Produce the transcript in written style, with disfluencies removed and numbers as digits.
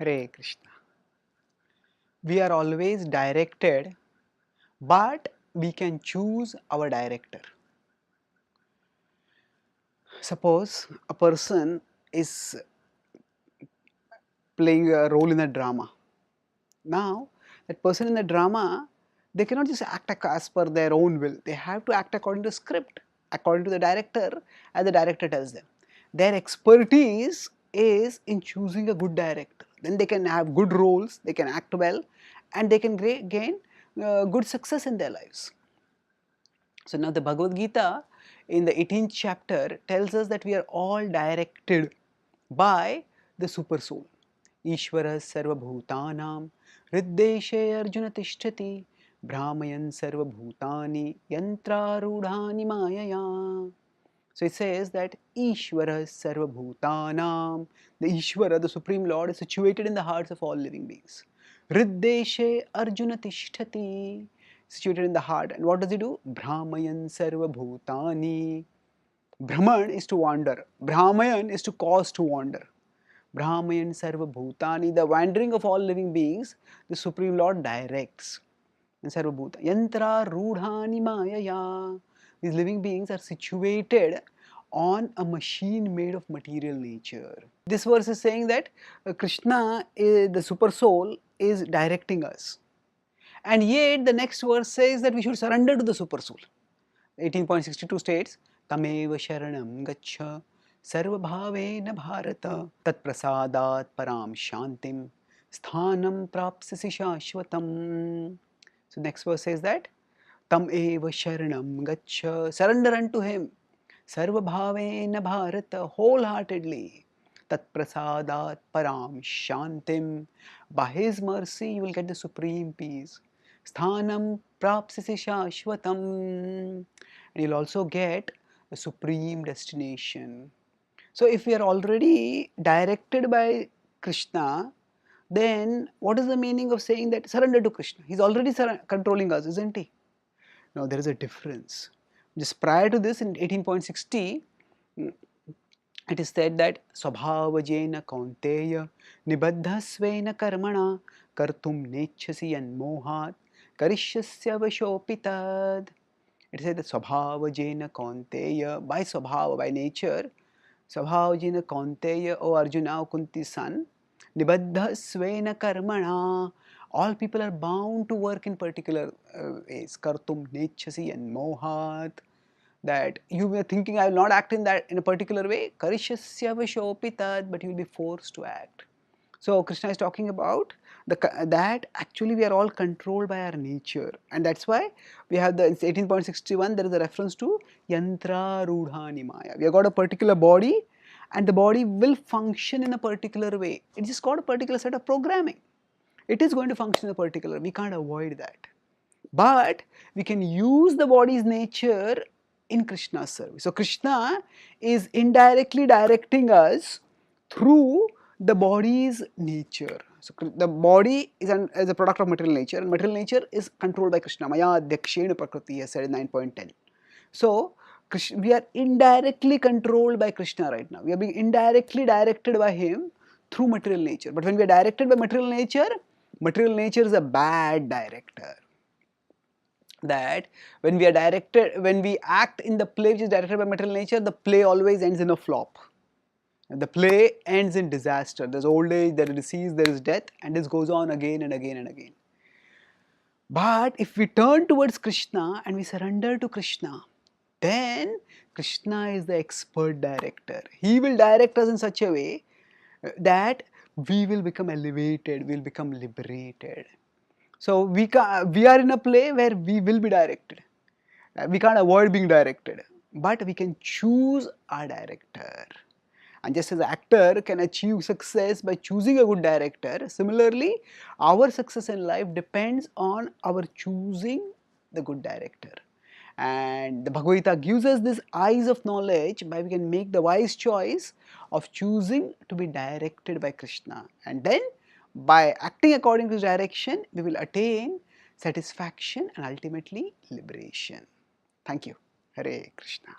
Hare Krishna. We are always directed, but we can choose our director. Suppose a person is playing a role in a drama. Now, that person in the drama, they cannot just act as per their own will. They have to act according to script, according to the director, as the director tells them. Their expertise is in choosing a good director. Then they can have good roles, they can act well, and they can gain good success in their lives. So now the Bhagavad-gita in the 18th chapter tells us that we are all directed by the super soul. Ishvara sarva bhutanam riddeshe arjuna tishtati brahmayan sarva bhutani yantrarudhani mayaya. So it says that Ishvara sarva bhutanam, the Ishvara, the Supreme Lord, is situated in the hearts of all living beings. Riddeshe arjuna tishtati, situated in the heart. And what does he do? Brahmayan sarva bhutani. Brahman is to wander. Brahmayan is to cause to wander. Brahmayan sarva bhutani, the wandering of all living beings, the Supreme Lord directs. And sarva bhuta yantra rudhani mayaya. These living beings are situated on a machine made of material nature. This verse is saying that Krishna, the super soul, is directing us. And yet the next verse says that we should surrender to the super soul. 18.62 states, Tameva sharanam gaccha sarva bhavena bharata tat prasadat param shantim sthanam prapsasi shashvatam. So next verse says that Tam eva sharanam gaccha, surrender unto him, sarva bhavena bharata, wholeheartedly, tat prasadat param shantim, by his mercy you will get the supreme peace. Sthanam prapsasi shashvatam, and you'll also get the supreme destination. So if we are already directed by Krishna, then what is the meaning of saying that surrender to Krishna? He's already controlling us, isn't he? Now there is a difference. Just prior to this, in 18.60, it is said that Swabhavajena kaunteya nibaddhasvena karmana kartum nechasi yanmohat karishyasya vashopitad. It said that Swabhavajena kaunteya, by Swabhava, by nature, Swabhavajena kaunteya, O Arjuna, O Kunti's son, nibaddhasvena karmana, all people are bound to work in particular ways. Kartum nechasi and mohat, that you were thinking I will not act in a particular way. Karishyasya vashopitad, but you will be forced to act. So Krishna is talking about that actually we are all controlled by our nature, and that's why we have the 18.61. There is a reference to yantra rudhani maya. We have got a particular body, and the body will function in a particular way. It just got a particular set of programming. It is going to function in a particular. We can't avoid that. But we can use the body's nature in Krishna's service. So Krishna is indirectly directing us through the body's nature. So the body is a product of material nature, and material nature is controlled by Krishna. Maya Adhyakshena Prakriti has said in 9.10. So we are indirectly controlled by Krishna right now. We are being indirectly directed by him through material nature. But when we are directed by material nature is a bad director. That when we act in the play which is directed by material nature, the play always ends in a flop. And the play ends in disaster. There's old age, there is disease, there is death, and this goes on again and again and again. But if we turn towards Krishna and we surrender to Krishna, then Krishna is the expert director. He will direct us in such a way that we will become elevated, we will become liberated. So we are in a play where we will be directed. We can't avoid being directed, but we can choose our director. And just as an actor can achieve success by choosing a good director, similarly, our success in life depends on our choosing the good director. And the Bhagavad-gita gives us this eyes of knowledge by we can make the wise choice of choosing to be directed by Krishna. And then by acting according to his direction, we will attain satisfaction and ultimately liberation. Thank you. Hare Krishna.